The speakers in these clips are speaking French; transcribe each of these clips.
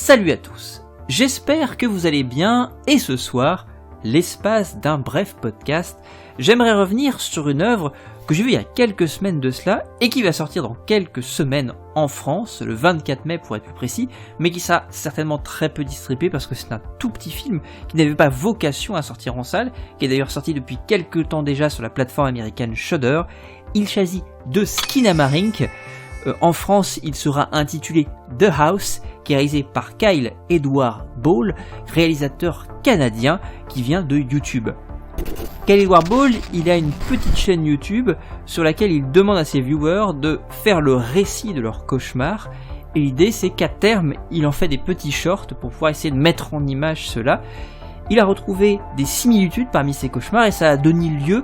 Salut à tous, j'espère que vous allez bien et ce soir, l'espace d'un bref podcast, j'aimerais revenir sur une œuvre que j'ai vue il y a quelques semaines de cela et qui va sortir dans quelques semaines en France, le 24 mai pour être plus précis, mais qui sera certainement très peu distribué parce que c'est un tout petit film qui n'avait pas vocation à sortir en salle, qui est d'ailleurs sorti depuis quelques temps déjà sur la plateforme américaine Shudder. Il s'agit de Skinamarink. En France, il sera intitulé The House, qui est réalisé par Kyle Edward Ball, réalisateur canadien qui vient de YouTube. Kyle Edward Ball, il a une petite chaîne YouTube sur laquelle il demande à ses viewers de faire le récit de leur cauchemar. Et l'idée, c'est qu'à terme, il en fait des petits shorts pour pouvoir essayer de mettre en image cela. Il a retrouvé des similitudes parmi ses cauchemars et ça a donné lieu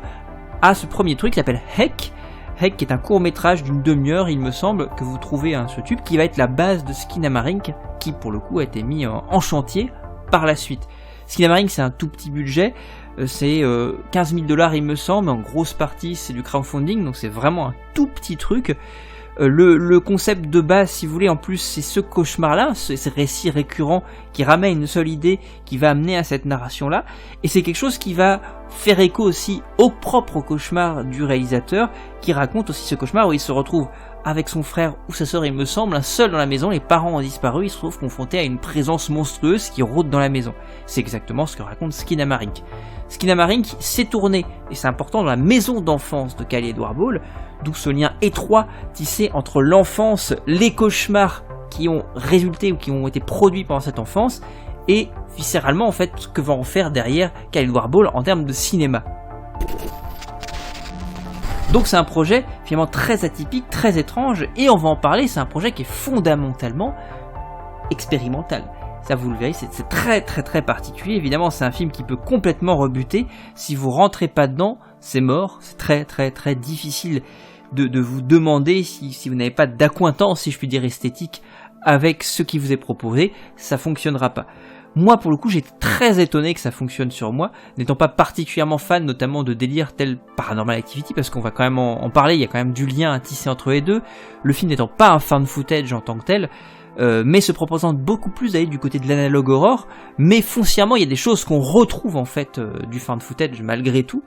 à ce premier truc qui s'appelle Heck. Heck, qui est un court-métrage d'une demi-heure, il me semble, que vous trouvez sur YouTube, qui va être la base de Skinamarink, qui pour le coup a été mis en chantier par la suite. Skinamarink, c'est un tout petit budget, c'est 15 000 $, il me semble, en grosse partie c'est du crowdfunding, donc c'est vraiment un tout petit truc. Le concept de base, si vous voulez, en plus, c'est ce cauchemar-là, ces récits récurrents qui ramènent une seule idée, qui va amener à cette narration-là, et c'est quelque chose qui va faire écho aussi au propre cauchemar du réalisateur, qui raconte aussi ce cauchemar où il se retrouve avec son frère ou sa sœur, il me semble, seul dans la maison, les parents ont disparu, il se retrouve confronté à une présence monstrueuse qui rôde dans la maison. C'est exactement ce que raconte Skinamarink. Skinamarink s'est tourné, et c'est important, dans la maison d'enfance de Kyle Edward Ball, d'où ce lien étroit tissé entre l'enfance, les cauchemars qui ont résulté ou qui ont été produits pendant cette enfance, et viscéralement en fait ce que va en faire derrière Kyle Edward Ball en termes de cinéma. Donc c'est un projet finalement très atypique, très étrange, et on va en parler, c'est un projet qui est fondamentalement expérimental. Ça vous le verrez, c'est très très très particulier, évidemment c'est un film qui peut complètement rebuter, si vous rentrez pas dedans, c'est mort, c'est très très très difficile de vous demander si vous n'avez pas d'accointance, si je puis dire esthétique, avec ce qui vous est proposé, ça fonctionnera pas. Moi, pour le coup, j'étais très étonné que ça fonctionne sur moi, n'étant pas particulièrement fan, notamment de délires tels Paranormal Activity, parce qu'on va quand même en parler, il y a quand même du lien à tisser entre les deux, le film n'étant pas un found footage en tant que tel, mais se proposant beaucoup plus d'aller du côté de l'analogue horror, mais foncièrement, il y a des choses qu'on retrouve en fait du found footage malgré tout.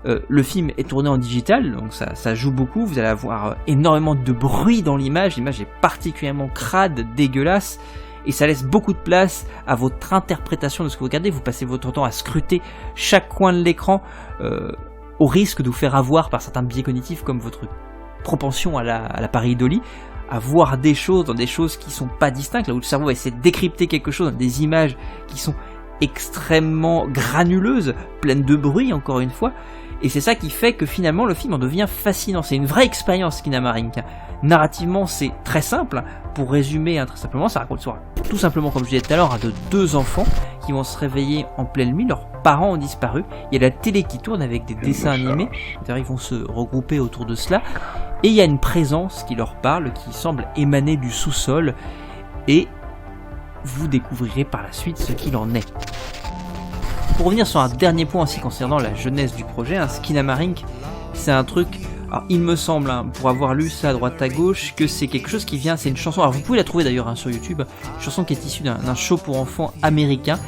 Le film est tourné en digital, donc ça joue beaucoup, vous allez avoir énormément de bruit dans l'image est particulièrement crade, dégueulasse, et ça laisse beaucoup de place à votre interprétation de ce que vous regardez. Vous passez votre temps à scruter chaque coin de l'écran au risque de vous faire avoir par certains biais cognitifs comme votre propension à la pareidolie, à voir des choses dans des choses qui sont pas distinctes, là où le cerveau va essayer de décrypter quelque chose dans des images qui sont extrêmement granuleuses, pleines de bruit encore une fois, et c'est ça qui fait que finalement le film en devient fascinant. C'est une vraie expérience Skinamarink. Narrativement c'est très simple, pour résumer très simplement, ça raconte l'histoire tout simplement comme je disais tout à l'heure de deux enfants qui vont se réveiller en pleine nuit, leurs parents ont disparu, il y a la télé qui tourne avec des dessins animés, ils vont se regrouper autour de cela, et il y a une présence qui leur parle, qui semble émaner du sous-sol, et vous découvrirez par la suite ce qu'il en est. Pour revenir sur un dernier point aussi concernant la jeunesse du projet, Skinamarink, c'est un truc, alors il me semble, pour avoir lu ça à droite à gauche, que c'est quelque chose qui vient, c'est une chanson, alors vous pouvez la trouver d'ailleurs sur YouTube, une chanson qui est issue d'un show pour enfants américain,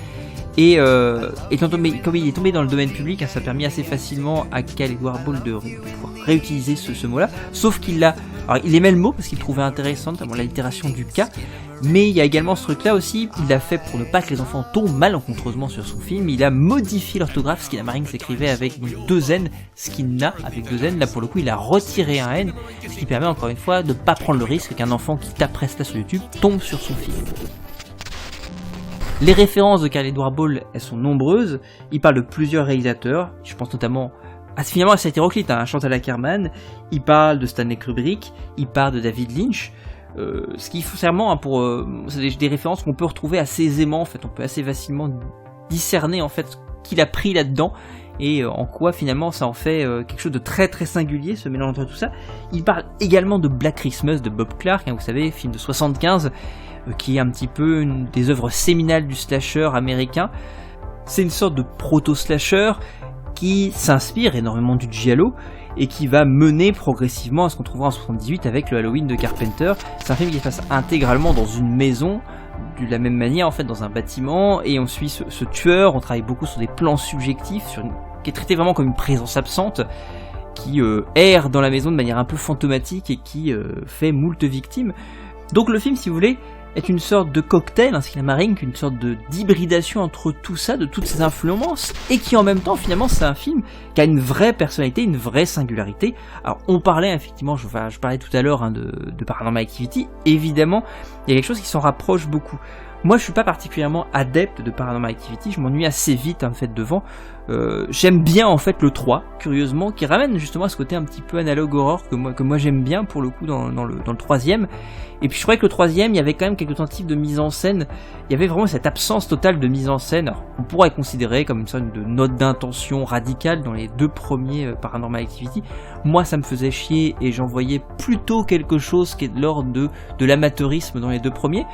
et comme il est tombé dans le domaine public, ça a permis assez facilement à Kyle Edward Ball de pouvoir réutiliser ce mot-là, sauf qu'il aimait le mot parce qu'il le trouvait intéressant, notamment l'allitération du K, mais il y a également ce truc-là aussi, il l'a fait pour ne pas que les enfants tombent malencontreusement sur son film, il a modifié l'orthographe, Skinamarink s'écrivait avec deux N, Skina avec deux N, là pour le coup il a retiré un N, ce qui permet encore une fois de ne pas prendre le risque qu'un enfant qui taperait ça sur YouTube tombe sur son film. Les références de Kyle Edward Ball, elles sont nombreuses, il parle de plusieurs réalisateurs, je pense notamment finalement à cet hétéroclite, Chantal Akerman, il parle de Stanley Kubrick, il parle de David Lynch, ce qui foncièrement c'est des références qu'on peut retrouver assez aisément, en fait, on peut assez facilement discerner en fait ce qu'il a pris là-dedans, et en quoi finalement ça en fait quelque chose de très très singulier, ce mélange entre tout ça. Il parle également de Black Christmas de Bob Clark, vous savez, film de 75, qui est un petit peu une des œuvres séminales du slasher américain. C'est une sorte de proto-slasher qui s'inspire énormément du giallo et qui va mener progressivement à ce qu'on trouvera en 78 avec le Halloween de Carpenter. C'est un film qui se passe intégralement dans une maison de la même manière en fait dans un bâtiment, et on suit ce tueur, on travaille beaucoup sur des plans subjectifs, qui est traité vraiment comme une présence absente, qui erre dans la maison de manière un peu fantomatique et qui fait moult victimes. Donc le film, si vous voulez, est une sorte de cocktail, ainsi que la Marink, une sorte d'hybridation entre tout ça, de toutes ces influences, et qui en même temps, finalement, c'est un film qui a une vraie personnalité, une vraie singularité. Alors, on parlait, effectivement, je parlais tout à l'heure de Paranormal Activity, évidemment, il y a quelque chose qui s'en rapproche beaucoup. Moi, je suis pas particulièrement adepte de Paranormal Activity, je m'ennuie assez vite, en fait, devant. J'aime bien, en fait, le 3, curieusement, qui ramène justement à ce côté un petit peu analogue horreur que moi j'aime bien, pour le coup, dans le troisième. Et puis je trouvais que le troisième, il y avait quand même quelques tentatives de mise en scène. Il y avait vraiment cette absence totale de mise en scène. Alors, on pourrait considérer comme une sorte de note d'intention radicale dans les 2 premiers Paranormal Activity. Moi, ça me faisait chier et j'en voyais plutôt quelque chose qui est de l'ordre de l'amateurisme dans les 2 premiers.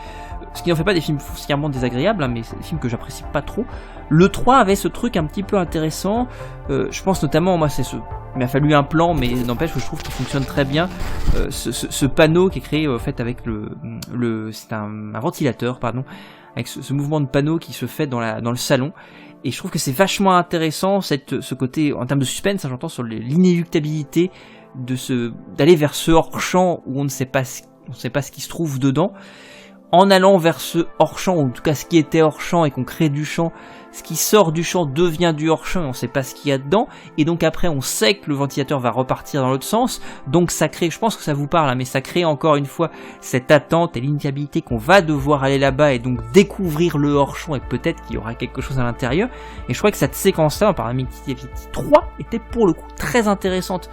Ce qui n'en fait pas des films foncièrement désagréables, hein, mais c'est des films que j'apprécie pas trop. Le 3 avait ce truc un petit peu intéressant. Je pense notamment, moi, il m'a fallu un plan, mais n'empêche que je trouve qu'il fonctionne très bien. Ce panneau qui est créé en fait avec c'est un ventilateur, pardon, avec ce mouvement de panneau qui se fait dans le salon. Et je trouve que c'est vachement intéressant ce côté en termes de suspense, hein, j'entends, sur l'inéluctabilité d'aller vers ce hors-champ où on ne sait pas ce qui se trouve dedans. En allant vers ce hors-champ, ou en tout cas ce qui était hors-champ, et qu'on crée du champ, ce qui sort du champ devient du hors-champ, et on ne sait pas ce qu'il y a dedans, et donc après on sait que le ventilateur va repartir dans l'autre sens, donc ça crée, je pense que ça vous parle, hein, mais ça crée encore une fois cette attente et l'initiabilité qu'on va devoir aller là-bas, et donc découvrir le hors-champ, et peut-être qu'il y aura quelque chose à l'intérieur, et je crois que cette séquence-là, par Paranormal Activity 3, était pour le coup très intéressante.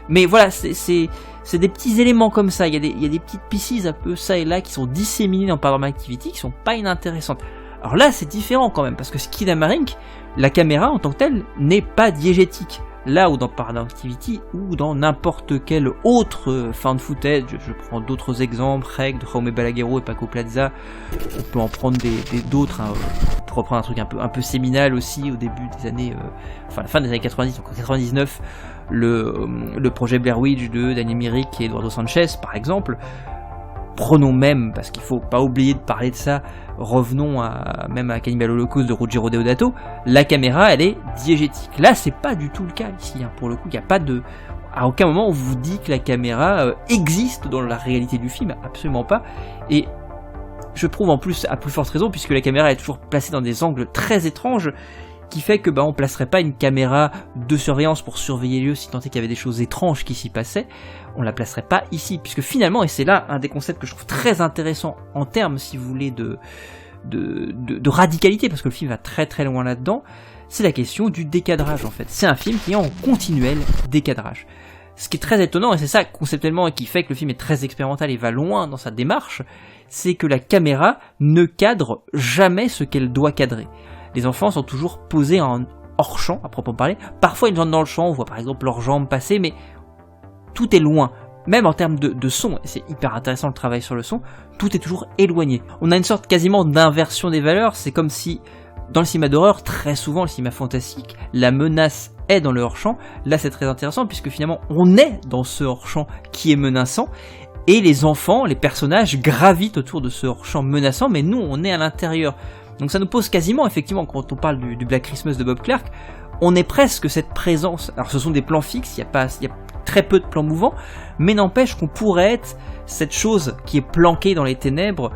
Mais voilà, c'est des petits éléments comme ça, il y a des petites pieces un peu ça et là qui sont disséminées dans Paranormal Activity qui sont pas inintéressantes. Alors là, c'est différent quand même, parce que Skid Marink, la caméra en tant que telle n'est pas diégétique. Là où dans Paranormal Activity ou dans n'importe quel autre found footage, je prends d'autres exemples, Reg, de Jaume Balaguerro et Paco Plaza, on peut en prendre d'autres, hein, pour reprendre un truc un peu séminal aussi au début des années, la fin des années 90, donc en 99, le projet Blair Witch de Daniel Myrick et Eduardo Sanchez par exemple. Prenons même, parce qu'il faut pas oublier de parler de ça, revenons même à Cannibal Holocaust de Ruggero Deodato, la caméra elle est diégétique. Là c'est pas du tout le cas ici, hein. Pour le coup il n'y a pas à aucun moment on vous dit que la caméra existe dans la réalité du film, absolument pas. Et je trouve en plus à plus forte raison, puisque la caméra est toujours placée dans des angles très étranges, qui fait que on placerait pas une caméra de surveillance pour surveiller les lieux si tant est qu'il y avait des choses étranges qui s'y passaient, on la placerait pas ici, puisque finalement, et c'est là un des concepts que je trouve très intéressant en termes, si vous voulez, de radicalité, parce que le film va très très loin là-dedans, c'est la question du décadrage en fait. C'est un film qui est en continuel décadrage. Ce qui est très étonnant, et c'est ça conceptuellement qui fait que le film est très expérimental et va loin dans sa démarche, c'est que la caméra ne cadre jamais ce qu'elle doit cadrer. Les enfants sont toujours posés en hors-champ, à proprement parler. Parfois ils entrent dans le champ, on voit par exemple leurs jambes passer, mais tout est loin. Même en termes de son, et c'est hyper intéressant le travail sur le son, tout est toujours éloigné. On a une sorte quasiment d'inversion des valeurs, c'est comme si, dans le cinéma d'horreur, très souvent le cinéma fantastique, la menace est dans le hors-champ. Là c'est très intéressant, puisque finalement on est dans ce hors-champ qui est menaçant, et les enfants, les personnages gravitent autour de ce hors-champ menaçant, mais nous on est à l'intérieur. Donc ça nous pose quasiment, effectivement, quand on parle du Black Christmas de Bob Clark, on est presque cette présence. Alors ce sont des plans fixes, il y a très peu de plans mouvants, mais n'empêche qu'on pourrait être cette chose qui est planquée dans les ténèbres,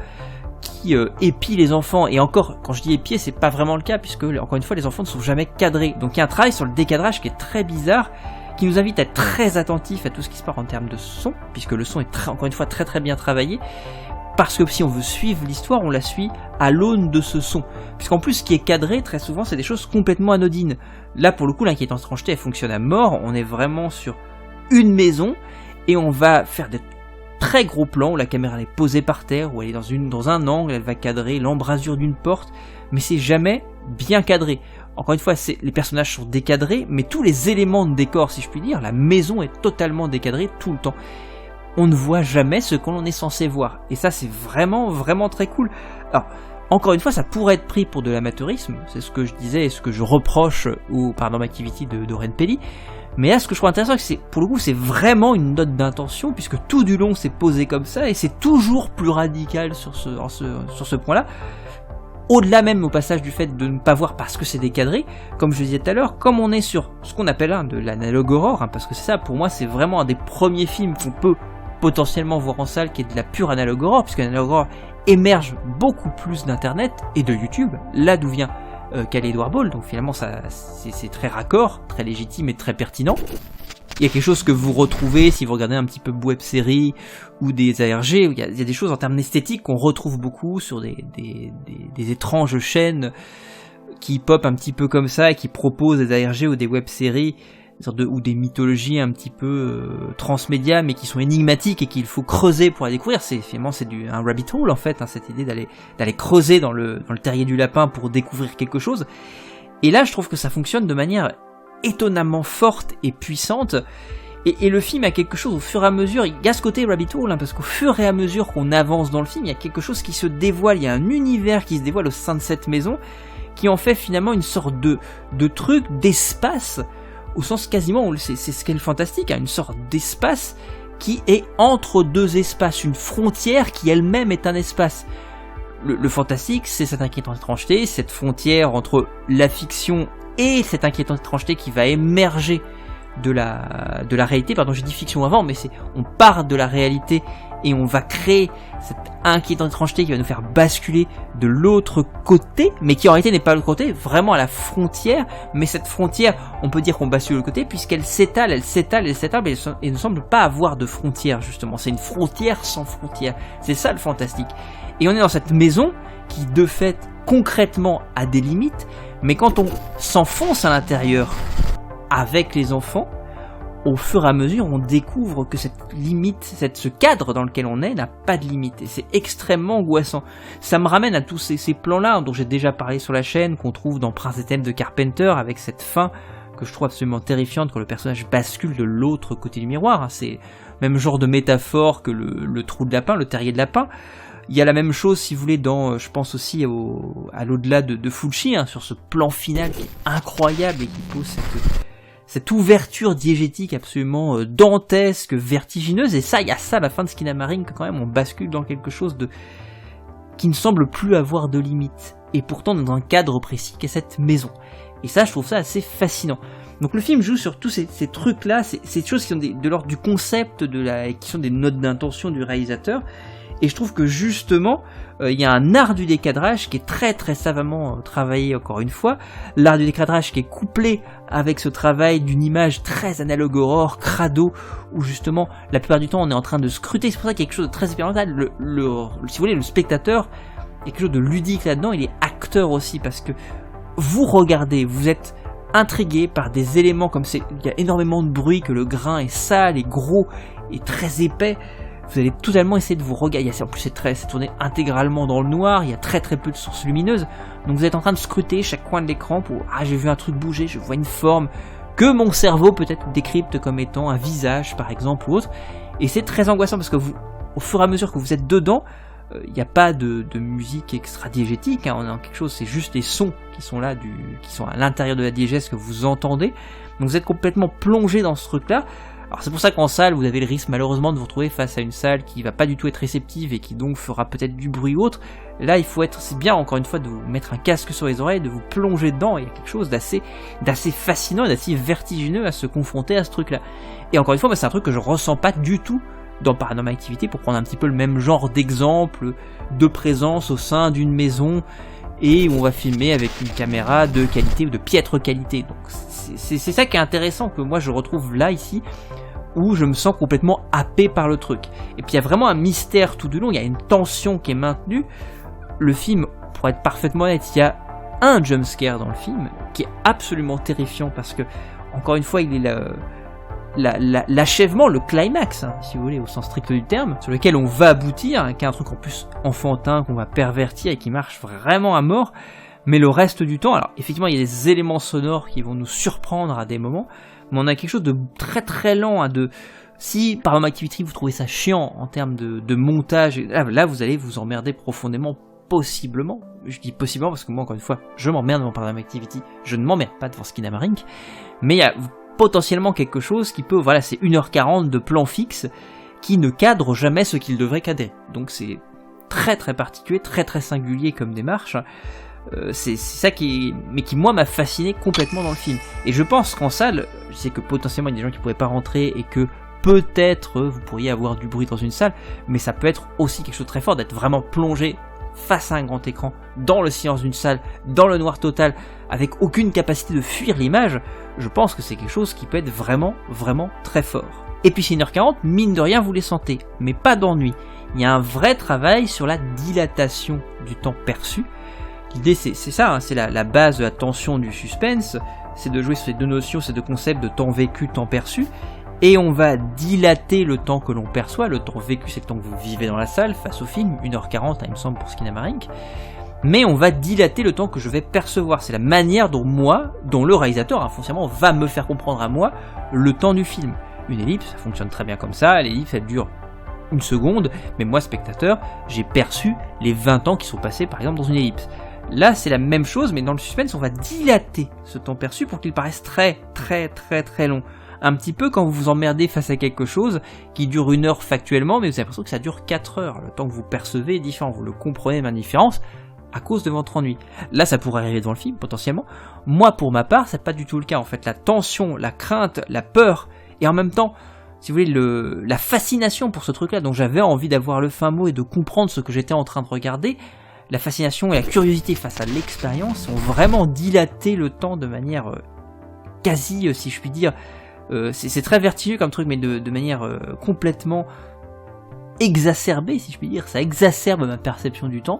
qui épie les enfants. Et encore, quand je dis épier, c'est pas vraiment le cas, puisque encore une fois, les enfants ne sont jamais cadrés. Donc il y a un travail sur le décadrage qui est très bizarre, qui nous invite à être très attentifs à tout ce qui se passe en termes de son, puisque le son est encore une fois très très bien travaillé. Parce que si on veut suivre l'histoire, on la suit à l'aune de ce son. Puisqu'en plus, ce qui est cadré, très souvent, c'est des choses complètement anodines. Là, pour le coup, l'inquiétante étrangeté, elle fonctionne à mort. On est vraiment sur une maison, et on va faire des très gros plans où la caméra est posée par terre, où elle est dans un angle, elle va cadrer l'embrasure d'une porte, mais c'est jamais bien cadré. Encore une fois, les personnages sont décadrés, mais tous les éléments de décor, si je puis dire, la maison est totalement décadrée tout le temps. On ne voit jamais ce qu'on est censé voir. Et ça, c'est vraiment, vraiment très cool. Alors, Encore une fois, ça pourrait être pris pour de l'amateurisme, c'est ce que je disais et ce que je reproche au Paranormal Activity de Ren Peli. Mais là, ce que je trouve intéressant, c'est que pour le coup, c'est vraiment une note d'intention, puisque tout du long, c'est posé comme ça, et c'est toujours plus radical sur ce point-là. Au-delà même au passage du fait de ne pas voir parce que c'est décadré, comme je disais tout à l'heure, comme on est sur ce qu'on appelle de l'analogue horror, parce que c'est ça, pour moi, c'est vraiment un des premiers films qu'on peut potentiellement voir en salle, qui est de la pure analogue horror, puisque l'analogue horror émerge beaucoup plus d'internet et de YouTube, là d'où vient Calais Edward Ball, donc finalement ça c'est très raccord, très légitime et très pertinent. Il y a quelque chose que vous retrouvez si vous regardez un petit peu web série ou des ARG, il y a des choses en termes d'esthétique qu'on retrouve beaucoup sur des étranges chaînes qui pop un petit peu comme ça et qui proposent des ARG ou des web séries ou des mythologies un petit peu transmédia mais qui sont énigmatiques et qu'il faut creuser pour les découvrir. Finalement c'est un rabbit hole en fait, cette idée d'aller creuser dans le terrier du lapin pour découvrir quelque chose. Et là je trouve que ça fonctionne de manière étonnamment forte et puissante, et le film a quelque chose au fur et à mesure, il y a ce côté rabbit hole, parce qu'au fur et à mesure qu'on avance dans le film, il y a quelque chose qui se dévoile, il y a un univers qui se dévoile au sein de cette maison, qui en fait finalement une sorte de truc, d'espace, au sens quasiment, c'est ce qu'est le fantastique, une sorte d'espace qui est entre deux espaces, une frontière qui elle-même est un espace. Le fantastique, c'est cette inquiétante étrangeté, cette frontière entre la fiction et cette inquiétante étrangeté qui va émerger de la réalité. Pardon, j'ai dit fiction avant, mais on part de la réalité et on va créer cette inquiétante étrangeté qui va nous faire basculer de l'autre côté, mais qui en réalité n'est pas l'autre côté, vraiment à la frontière. Mais cette frontière, on peut dire qu'on bascule de l'autre côté puisqu'elle s'étale, et ne semble pas avoir de frontière justement. C'est une frontière sans frontière. C'est ça le fantastique. Et on est dans cette maison qui de fait concrètement a des limites, mais quand on s'enfonce à l'intérieur avec les enfants, au fur et à mesure, on découvre que cette limite, ce cadre dans lequel on est, n'a pas de limite. Et c'est extrêmement angoissant. Ça me ramène à tous ces plans-là dont j'ai déjà parlé sur la chaîne, qu'on trouve dans Prince des Ténèbres de Carpenter, avec cette fin que je trouve absolument terrifiante quand le personnage bascule de l'autre côté du miroir. C'est le même genre de métaphore que le trou de lapin, le terrier de lapin. Il y a la même chose, si vous voulez, je pense aussi à l'au-delà de Fulci, sur ce plan final qui est incroyable et qui pose cette ouverture diégétique absolument dantesque, vertigineuse. Et ça, il y a ça à la fin de Skinamarink, que quand même on bascule dans quelque chose qui ne semble plus avoir de limite. Et pourtant dans un cadre précis qu'est cette maison. Et ça, je trouve ça assez fascinant. Donc le film joue sur tous ces trucs-là, ces choses qui sont de l'ordre du concept, qui sont des notes d'intention du réalisateur. Et je trouve que justement, il y a un art du décadrage qui est très très savamment travaillé encore une fois. L'art du décadrage qui est couplé avec ce travail d'une image très analogue horror, crado, où justement, la plupart du temps, on est en train de scruter. C'est pour ça qu'il y a quelque chose de très expérimental. Si vous voulez, le spectateur, il y a quelque chose de ludique là-dedans. Il est acteur aussi, parce que vous regardez, vous êtes intrigué par des éléments comme il y a énormément de bruit, que le grain est sale et gros et très épais. Vous allez totalement essayer de vous regarder. En plus, c'est tourné intégralement dans le noir. Il y a très très peu de sources lumineuses. Donc vous êtes en train de scruter chaque coin de l'écran pour j'ai vu un truc bouger, je vois une forme que mon cerveau peut-être décrypte comme étant un visage par exemple ou autre. Et c'est très angoissant parce que au fur et à mesure que vous êtes dedans, il n'y a pas de musique extra-diégétique. On est dans quelque chose, c'est juste les sons qui sont là, qui sont à l'intérieur de la diégèse que vous entendez. Donc vous êtes complètement plongé dans ce truc-là. Alors c'est pour ça qu'en salle, vous avez le risque malheureusement de vous retrouver face à une salle qui va pas du tout être réceptive et qui donc fera peut-être du bruit ou autre. Là, c'est bien encore une fois de vous mettre un casque sur les oreilles, de vous plonger dedans. Il y a quelque chose d'assez fascinant et d'assez vertigineux à se confronter à ce truc-là. Et encore une fois, c'est un truc que je ressens pas du tout dans Paranormal Activity, pour prendre un petit peu le même genre d'exemple de présence au sein d'une maison et où on va filmer avec une caméra de qualité ou de piètre qualité. Donc c'est ça qui est intéressant, que moi je retrouve là ici, où je me sens complètement happé par le truc. Et puis il y a vraiment un mystère tout du long, il y a une tension qui est maintenue. Le film, pour être parfaitement honnête, il y a un jumpscare dans le film qui est absolument terrifiant, parce que encore une fois il est l'achèvement, le climax, si vous voulez, au sens strict du terme, sur lequel on va aboutir, qui est un truc en plus enfantin, qu'on va pervertir et qui marche vraiment à mort. Mais le reste du temps, alors effectivement il y a des éléments sonores qui vont nous surprendre à des moments, mais on a quelque chose de très très lent, si Paranormal Activity vous trouvez ça chiant en termes de montage, là vous allez vous emmerder profondément possiblement, je dis possiblement parce que moi encore une fois, je m'emmerde devant Paranormal Activity, je ne m'emmerde pas devant Skinamarink, mais il y a potentiellement quelque chose qui peut, voilà, c'est 1h40 de plan fixe qui ne cadre jamais ce qu'il devrait cadrer. Donc c'est très très particulier, très très singulier comme démarche. C'est ça qui moi m'a fasciné complètement dans le film. Et je pense qu'en salle, je sais que potentiellement il y a des gens qui pourraient pas rentrer et que peut-être vous pourriez avoir du bruit dans une salle, mais ça peut être aussi quelque chose de très fort d'être vraiment plongé face à un grand écran, dans le silence d'une salle, dans le noir total, avec aucune capacité de fuir l'image. Je pense que c'est quelque chose qui peut être vraiment vraiment très fort. Et puis c'est 1h40, mine de rien vous les sentez, mais pas d'ennui. Il y a un vrai travail sur la dilatation du temps perçu. L'idée c'est ça, hein, c'est la base de la tension du suspense, c'est de jouer sur ces deux notions, ces deux concepts de temps vécu, temps perçu, et on va dilater le temps que l'on perçoit. Le temps vécu c'est le temps que vous vivez dans la salle face au film, 1h40 il me semble pour Skinamarink, mais on va dilater le temps que je vais percevoir, c'est la manière dont le réalisateur foncièrement va me faire comprendre à moi le temps du film. Une ellipse, ça fonctionne très bien comme ça, l'ellipse elle dure une seconde, mais moi spectateur, j'ai perçu les 20 ans qui sont passés par exemple dans une ellipse. Là, c'est la même chose, mais dans le suspense, on va dilater ce temps perçu pour qu'il paraisse très, très, très, très long. Un petit peu quand vous vous emmerdez face à quelque chose qui dure 1 heure factuellement, mais vous avez l'impression que ça dure 4 heures. Le temps que vous percevez est différent, vous le comprenez ma différence à cause de votre ennui. Là, ça pourrait arriver dans le film, potentiellement. Moi, pour ma part, c'est pas du tout le cas. En fait, la tension, la crainte, la peur, et en même temps, si vous voulez, la fascination pour ce truc-là, dont j'avais envie d'avoir le fin mot et de comprendre ce que j'étais en train de regarder, la fascination et la curiosité face à l'expérience ont vraiment dilaté le temps de manière quasi, si je puis dire, c'est très vertigineux comme truc, mais de manière complètement exacerbée, si je puis dire. Ça exacerbe ma perception du temps,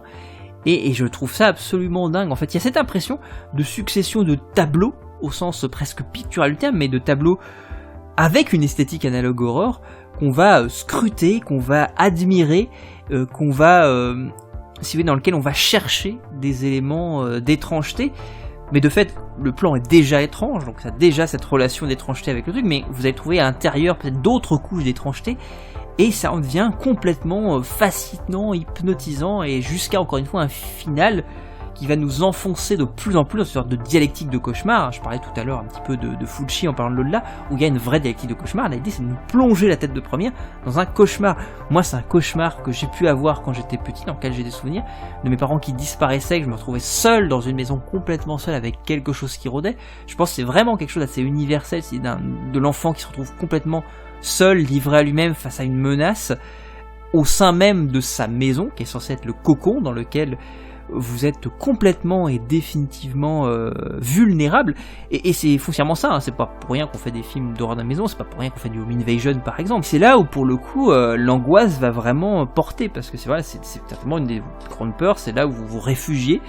et je trouve ça absolument dingue. En fait, il y a cette impression de succession de tableaux, au sens presque pictural du terme, mais de tableaux avec une esthétique analogue horreur, qu'on va scruter, qu'on va admirer, qu'on va... si vous voulez, dans lequel on va chercher des éléments d'étrangeté, mais de fait le plan est déjà étrange, donc ça a déjà cette relation d'étrangeté avec le truc, mais vous allez trouver à l'intérieur peut-être d'autres couches d'étrangeté, et ça en devient complètement fascinant, hypnotisant, et jusqu'à encore une fois un final qui va nous enfoncer de plus en plus dans une sorte de dialectique de cauchemar. Je parlais tout à l'heure un petit peu de Fulci en parlant de Lola, où il y a une vraie dialectique de cauchemar. L'idée c'est de nous plonger la tête de première dans un cauchemar. Moi c'est un cauchemar que j'ai pu avoir quand j'étais petit, dans lequel j'ai des souvenirs de mes parents qui disparaissaient, que je me retrouvais seul dans une maison complètement seul avec quelque chose qui rôdait. Je pense que c'est vraiment quelque chose d'assez universel, c'est de l'enfant qui se retrouve complètement seul, livré à lui-même face à une menace, au sein même de sa maison, qui est censée être le cocon dans lequel vous êtes complètement et définitivement vulnérable, et c'est foncièrement ça, hein. C'est pas pour rien qu'on fait des films d'horreur de la maison, c'est pas pour rien qu'on fait du Home Invasion par exemple. C'est là où pour le coup l'angoisse va vraiment porter, parce que c'est certainement une des grandes peurs, c'est là où vous vous réfugiez,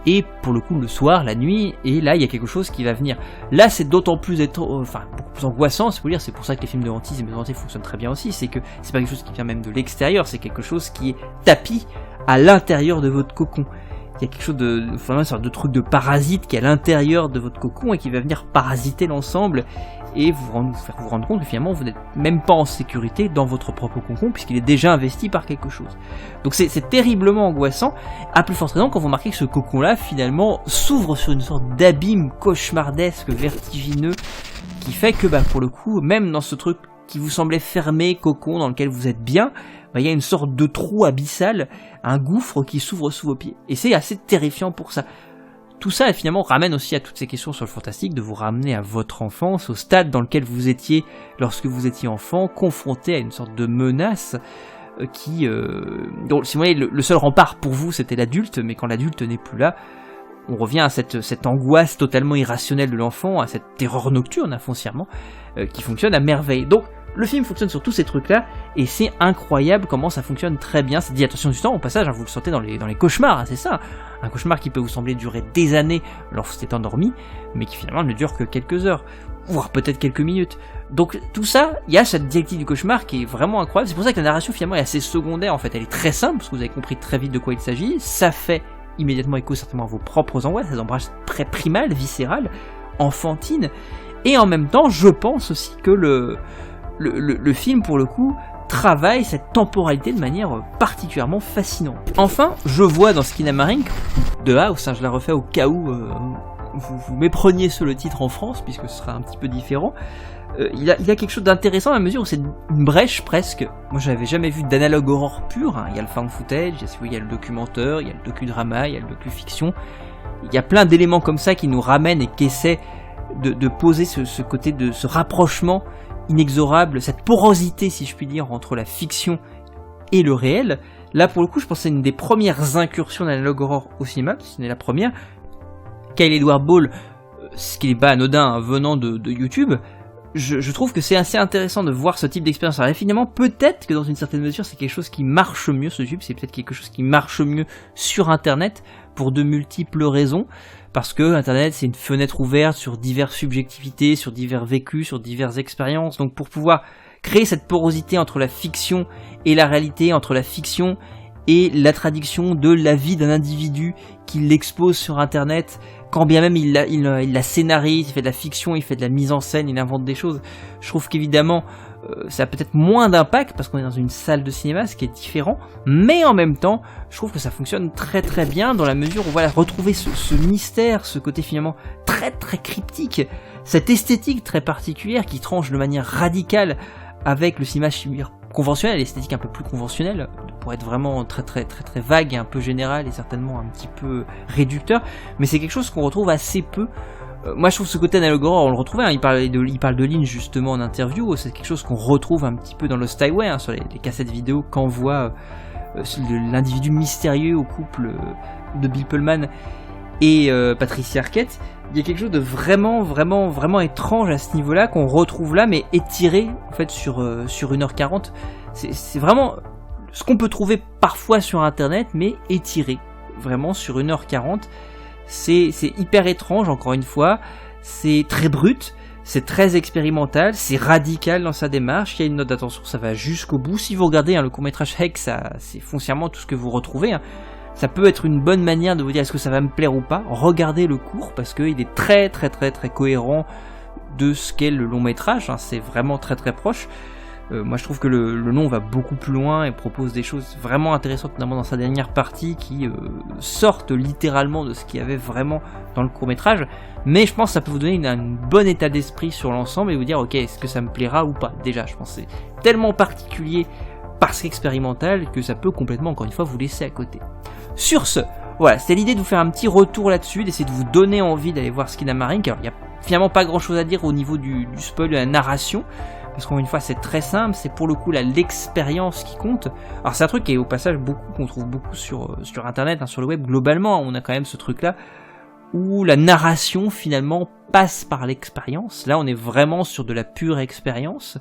et pour le coup le soir, la nuit, et là il y a quelque chose qui va venir. Là c'est d'autant plus beaucoup plus angoissant, c'est pour ça que les films de hantise et maisons hantées fonctionnent très bien aussi, c'est que c'est pas quelque chose qui vient même de l'extérieur, c'est quelque chose qui est tapis à l'intérieur de votre cocon. Il y a quelque chose une sorte de truc de parasite qui est à l'intérieur de votre cocon et qui va venir parasiter l'ensemble et vous rendre compte que finalement vous n'êtes même pas en sécurité dans votre propre cocon puisqu'il est déjà investi par quelque chose. Donc c'est terriblement angoissant, à plus forte raison quand vous remarquez que ce cocon-là finalement s'ouvre sur une sorte d'abîme cauchemardesque, vertigineux, qui fait que pour le coup, même dans ce truc qui vous semblait fermé, cocon, dans lequel vous êtes bien, il y a une sorte de trou abyssal, un gouffre qui s'ouvre sous vos pieds. Et c'est assez terrifiant pour ça. Tout ça, finalement, ramène aussi à toutes ces questions sur le fantastique, de vous ramener à votre enfance, au stade dans lequel vous étiez lorsque vous étiez enfant, confronté à une sorte de menace dont, si vous voyez, le seul rempart pour vous, c'était l'adulte, mais quand l'adulte n'est plus là, on revient à cette angoisse totalement irrationnelle de l'enfant, à cette terreur nocturne, foncièrement, qui fonctionne à merveille. Donc, le film fonctionne sur tous ces trucs-là, et c'est incroyable comment ça fonctionne très bien, cette dilatation du temps, au passage, vous le sentez dans les cauchemars, c'est ça, un cauchemar qui peut vous sembler durer des années lorsque vous êtes endormi, mais qui finalement ne dure que quelques heures, voire peut-être quelques minutes. Donc tout ça, il y a cette dialectique du cauchemar qui est vraiment incroyable, c'est pour ça que la narration finalement est assez secondaire, en fait, elle est très simple, parce que vous avez compris très vite de quoi il s'agit, ça fait immédiatement écho certainement à vos propres angoisses, des angoisses très primales, viscérales, enfantines, et en même temps, je pense aussi que le film, pour le coup, travaille cette temporalité de manière particulièrement fascinante. Enfin, je vois dans Skinamarink, de House, je la refais au cas où vous mépreniez sur le titre en France, puisque ce sera un petit peu différent, il a quelque chose d'intéressant à la mesure où c'est une brèche presque. Moi j'avais jamais vu d'analogue horror pur, il y a le found footage, il y a le documentaire, il y a le docudrama, il y a le docu-fiction, il y a plein d'éléments comme ça qui nous ramènent et qui essaient de poser ce côté de ce rapprochement inexorable, cette porosité si je puis dire entre la fiction et le réel. Là pour le coup je pense que c'est une des premières incursions d'analogue horror au cinéma, si ce n'est la première. Kyle Edward Ball, ce qui n'est pas anodin venant de YouTube, je trouve que c'est assez intéressant de voir ce type d'expérience. Alors finalement, peut-être que dans une certaine mesure, c'est quelque chose qui marche mieux sur YouTube, c'est peut-être quelque chose qui marche mieux sur Internet, pour de multiples raisons, parce que Internet, c'est une fenêtre ouverte sur diverses subjectivités, sur divers vécus, sur diverses expériences, donc pour pouvoir créer cette porosité entre la fiction et la réalité, entre la fiction et la traduction de la vie d'un individu qui l'expose sur Internet, quand bien même il la scénarise, il fait de la fiction, il fait de la mise en scène, il invente des choses. Je trouve qu'évidemment, ça a peut-être moins d'impact, parce qu'on est dans une salle de cinéma, ce qui est différent, mais en même temps, je trouve que ça fonctionne très très bien, dans la mesure où voilà, retrouver ce mystère, ce côté finalement très très cryptique, cette esthétique très particulière qui tranche de manière radicale avec le cinéma conventionnel, l'esthétique un peu plus conventionnelle, pour être vraiment très très très très vague et un peu général et certainement un petit peu réducteur, mais c'est quelque chose qu'on retrouve assez peu. Moi je trouve ce côté analogue horror, on le retrouvait, il parle de Lynch justement en interview, c'est quelque chose qu'on retrouve un petit peu dans Lost Highway, sur les cassettes vidéo, qu'envoie l'individu mystérieux au couple de Bill Pullman et Patricia Arquette. Il y a quelque chose de vraiment vraiment vraiment étrange à ce niveau-là, qu'on retrouve là, mais étiré en fait sur 1h40. C'est vraiment ce qu'on peut trouver parfois sur Internet, mais étiré vraiment sur 1h40. C'est hyper étrange, encore une fois, c'est très brut, c'est très expérimental, c'est radical dans sa démarche, il y a une note d'attention, ça va jusqu'au bout. Si vous regardez le court-métrage Hex, c'est foncièrement tout ce que vous retrouvez, ça peut être une bonne manière de vous dire est-ce que ça va me plaire ou pas. Regardez le court, parce qu'il est très très très très cohérent de ce qu'est le long métrage, c'est vraiment très très proche. Moi je trouve que le long va beaucoup plus loin et propose des choses vraiment intéressantes, notamment dans sa dernière partie, qui sortent littéralement de ce qu'il y avait vraiment dans le court-métrage, mais je pense que ça peut vous donner un bon état d'esprit sur l'ensemble et vous dire ok, est-ce que ça me plaira ou pas. Déjà je pense que c'est tellement particulier parce qu'expérimental que ça peut complètement, encore une fois, vous laisser à côté. Sur ce, voilà, c'est l'idée de vous faire un petit retour là-dessus, d'essayer de vous donner envie d'aller voir Skinamarink. Alors il n'y a finalement pas grand chose à dire au niveau du spoil, de la narration, parce qu'encore une fois c'est très simple, c'est pour le coup l'expérience qui compte. Alors c'est un truc qui est au passage qu'on trouve beaucoup sur Internet, sur le web globalement, on a quand même ce truc là où la narration finalement passe par l'expérience. Là on est vraiment sur de la pure expérience,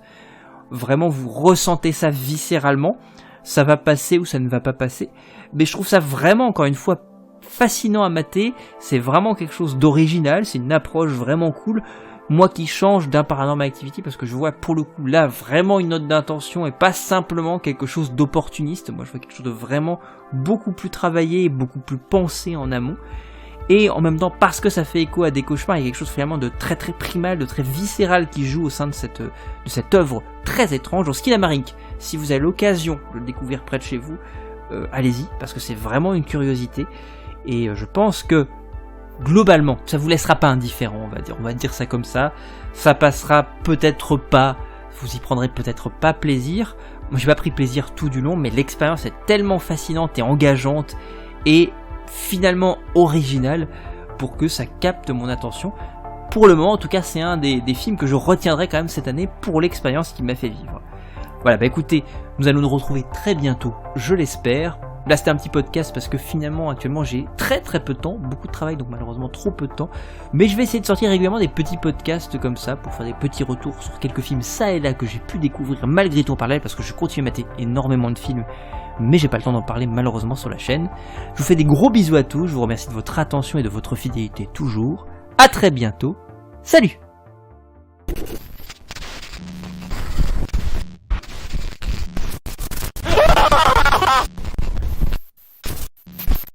vraiment vous ressentez ça viscéralement, ça va passer ou ça ne va pas passer, mais je trouve ça vraiment, encore une fois, fascinant à mater. C'est vraiment quelque chose d'original, c'est une approche vraiment cool. Moi qui change d'un Paranormal Activity, parce que je vois pour le coup là vraiment une note d'intention et pas simplement quelque chose d'opportuniste. Moi je vois quelque chose de vraiment beaucoup plus travaillé et beaucoup plus pensé en amont. Et en même temps, parce que ça fait écho à des cauchemars, il y a quelque chose finalement de très très primal, de très viscéral qui joue au sein de cette œuvre très étrange. Donc Skinamarink, si vous avez l'occasion de le découvrir près de chez vous, allez-y, parce que c'est vraiment une curiosité. Et je pense que globalement, ça vous laissera pas indifférent, on va dire ça comme ça. Ça passera peut-être pas, vous y prendrez peut-être pas plaisir. Moi j'ai pas pris plaisir tout du long, mais l'expérience est tellement fascinante et engageante et finalement originale pour que ça capte mon attention. Pour le moment en tout cas, c'est un des films que je retiendrai quand même cette année pour l'expérience qu'il m'a fait vivre. Voilà, écoutez, nous allons nous retrouver très bientôt, je l'espère. Là c'était un petit podcast parce que finalement actuellement j'ai très très peu de temps, beaucoup de travail, donc malheureusement trop peu de temps, mais je vais essayer de sortir régulièrement des petits podcasts comme ça pour faire des petits retours sur quelques films ça et là que j'ai pu découvrir malgré tout en parallèle, parce que je continue à mater énormément de films mais j'ai pas le temps d'en parler malheureusement sur la chaîne. Je vous fais des gros bisous à tous, je vous remercie de votre attention et de votre fidélité toujours. À très bientôt, salut!